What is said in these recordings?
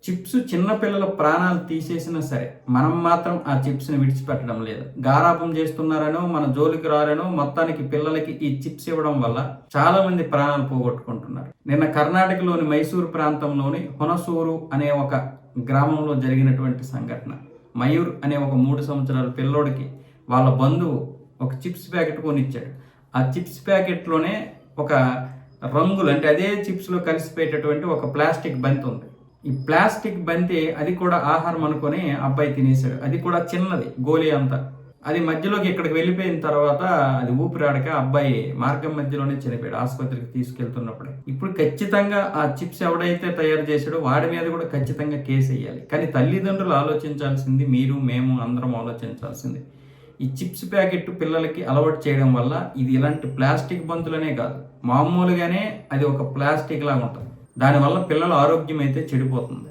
Chips చిన్న పిల్లల ప్రాణాలు తీసేసినా సరే మనం మాత్రం ఆ చిప్స్ని విడిచిపెట్టడం లేదు. గారాబం చేస్తున్నారనో మన జోలికి రారనో మొత్తానికి పిల్లలకి ఈ చిప్స్ ఇవ్వడం వల్ల చాలా మంది ప్రాణాలు పోగొట్టుకుంటున్నారు. నిన్న కర్ణాటకలోని మైసూరు ప్రాంతంలోని హునసూరు అనే ఒక గ్రామంలో జరిగినటువంటి సంఘటన. మయూర్ అనే ఒక 3 సంవత్సరాల పిల్లోడికి వాళ్ళ బంధువు ఒక చిప్స్ ప్యాకెట్ కొనిచ్చాడు. ఆ చిప్స్ ప్యాకెట్లోనే ఒక రంగులు అంటే అదే చిప్స్లో కలిసిపోయేటటువంటి ఒక ప్లాస్టిక్ బంతి ఉంది. ఈ ప్లాస్టిక్ బంతి అది కూడా ఆహారం అనుకొని అబ్బాయి తినేశాడు. అది కూడా చిన్నది, గోలీ అంతా. అది మధ్యలోకి ఇక్కడికి వెళ్ళిపోయిన తర్వాత అది ఊపిరాడక అబ్బాయి మార్గం మధ్యలోనే చనిపోయాడు ఆసుపత్రికి తీసుకెళ్తున్నప్పుడే. ఇప్పుడు ఖచ్చితంగా ఆ చిప్స్ ఎవడైతే తయారు చేశాడో వాడి మీద కూడా ఖచ్చితంగా కేసు వేయాలి. కానీ తల్లిదండ్రులు ఆలోచించాల్సింది, మీరు మేము అందరం ఆలోచించాల్సింది, ఈ చిప్స్ ప్యాకెట్ పిల్లలకి అలవాటు చేయడం వల్ల ఇది ఇలాంటి ప్లాస్టిక్ బంతులనే కాదు, మామూలుగానే అది ఒక ప్లాస్టిక్ లాగా ఉంటుంది. దానివల్ల పిల్లల ఆరోగ్యం అయితే చెడిపోతుంది.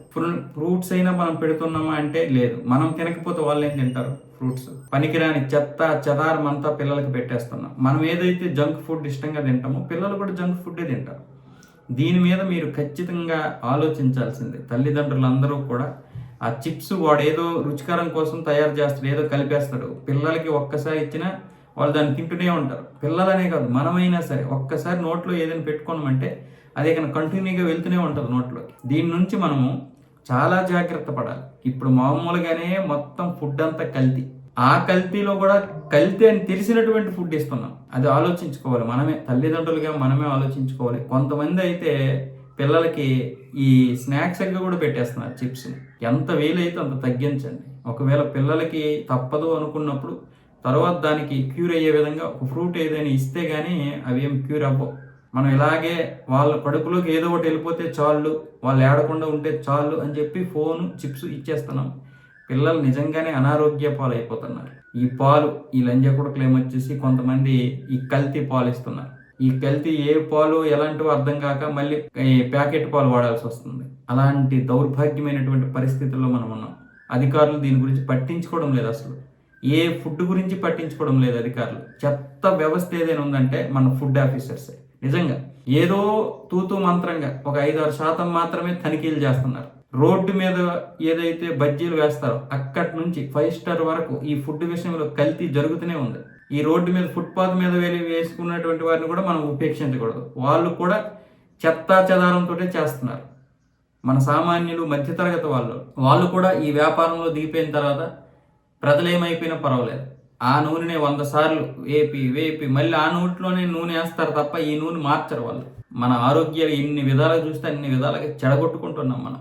ఫ్రూట్స్ అయినా మనం పెడుతున్నామా అంటే లేదు. మనం తినకపోతే వాళ్ళు ఏం తింటారు? ఫ్రూట్స్ పనికిరాని చెత్త చెదారం అంతా పిల్లలకి పెట్టేస్తున్నాం. మనం ఏదైతే జంక్ ఫుడ్ ఇష్టంగా తింటామో పిల్లలు కూడా జంక్ ఫుడ్డే తింటారు. దీని మీద మీరు ఖచ్చితంగా ఆలోచించాల్సిందే. తల్లిదండ్రులందరూ కూడా ఆ చిప్స్ వాడు ఏదో రుచికరం కోసం తయారు చేస్తాడు, ఏదో కలిపేస్తాడు. పిల్లలకి ఒక్కసారి ఇచ్చినా వాళ్ళు దాన్ని తింటూనే ఉంటారు. పిల్లలనే కాదు మనమైనా సరే ఒక్కసారి నోట్లో ఏదైనా పెట్టుకోమంటే అదే కనుక కంటిన్యూగా వెళ్తూనే ఉంటుంది నోట్లోకి. దీని నుంచి మనము చాలా జాగ్రత్త పడాలి. ఇప్పుడు మామూలుగానే మొత్తం ఫుడ్ అంతా కల్తీ. ఆ కల్తీలో కూడా కల్తీ అని తెలిసినటువంటి ఫుడ్ ఇస్తున్నాం. అది ఆలోచించుకోవాలి. మనమే తల్లిదండ్రులుగా మనమే ఆలోచించుకోవాలి. కొంతమంది అయితే పిల్లలకి ఈ స్నాక్స్ అవి కూడా పెట్టేస్తున్నారు చిప్స్ని. ఎంత వీలైతే అంత తగ్గించండి. ఒకవేళ పిల్లలకి తప్పదు అనుకున్నప్పుడు తర్వాత దానికి క్యూర్ అయ్యే విధంగా ఒక ఫ్రూట్ ఏదైనా ఇస్తే కానీ అవి ఏం క్యూర్ అవ్వవు. మనం ఇలాగే వాళ్ళ కడుపులోకి ఏదో ఒకటి వెళ్ళిపోతే చాలు, వాళ్ళు ఏడకుండా ఉంటే చాలు అని చెప్పి ఫోను చిప్స్ ఇచ్చేస్తున్నాం. పిల్లలు నిజంగానే అనారోగ్య పాలు అయిపోతున్నారు. ఈ పాలు ఈ లంజా కొడుకులు ఏమొచ్చేసి కొంతమంది ఈ కల్తీ పాలు ఇస్తున్నారు. ఈ కల్తీ ఏ పాలు ఎలాంటివో అర్థం కాక మళ్ళీ ఈ ప్యాకెట్ పాలు వాడాల్సి వస్తుంది. అలాంటి దౌర్భాగ్యమైనటువంటి పరిస్థితుల్లో మనం ఉన్నాం. అధికారులు దీని గురించి పట్టించుకోవడం లేదు. అసలు ఏ ఫుడ్ గురించి పట్టించుకోవడం లేదు అధికారులు. చెత్త వ్యవస్థ ఏదైనా ఉందంటే మన ఫుడ్ ఆఫీసర్సే. నిజంగా ఏదో తూతూ మంత్రంగా ఒక 5-6% మాత్రమే తనిఖీలు చేస్తున్నారు. రోడ్డు మీద ఏదైతే బజ్జీలు వేస్తారో అక్కడి నుంచి 5 స్టార్ వరకు ఈ ఫుడ్ విషయంలో కల్తీ జరుగుతూనే ఉంది. ఈ రోడ్డు మీద ఫుట్పాత్ మీద వేసుకున్నటువంటి వారిని కూడా మనం ఉపేక్షించకూడదు. వాళ్ళు కూడా చెత్తా చెదారంతో చేస్తున్నారు. మన సామాన్యులు మధ్యతరగతి వాళ్ళు కూడా ఈ వ్యాపారంలో దిగిపోయిన తర్వాత ప్రజలు ఏమైపోయినా పర్వాలేదు, ఆ నూనెనే 100 సార్లు వేపి మళ్ళీ ఆ నూనెలోనే నూనె వేస్తారు తప్ప ఈ నూనె మార్చరు వాళ్ళు. మన ఆరోగ్యాలు ఎన్ని విధాలుగా చూస్తే అన్ని విధాలుగా చెడగొట్టుకుంటున్నాం మనం.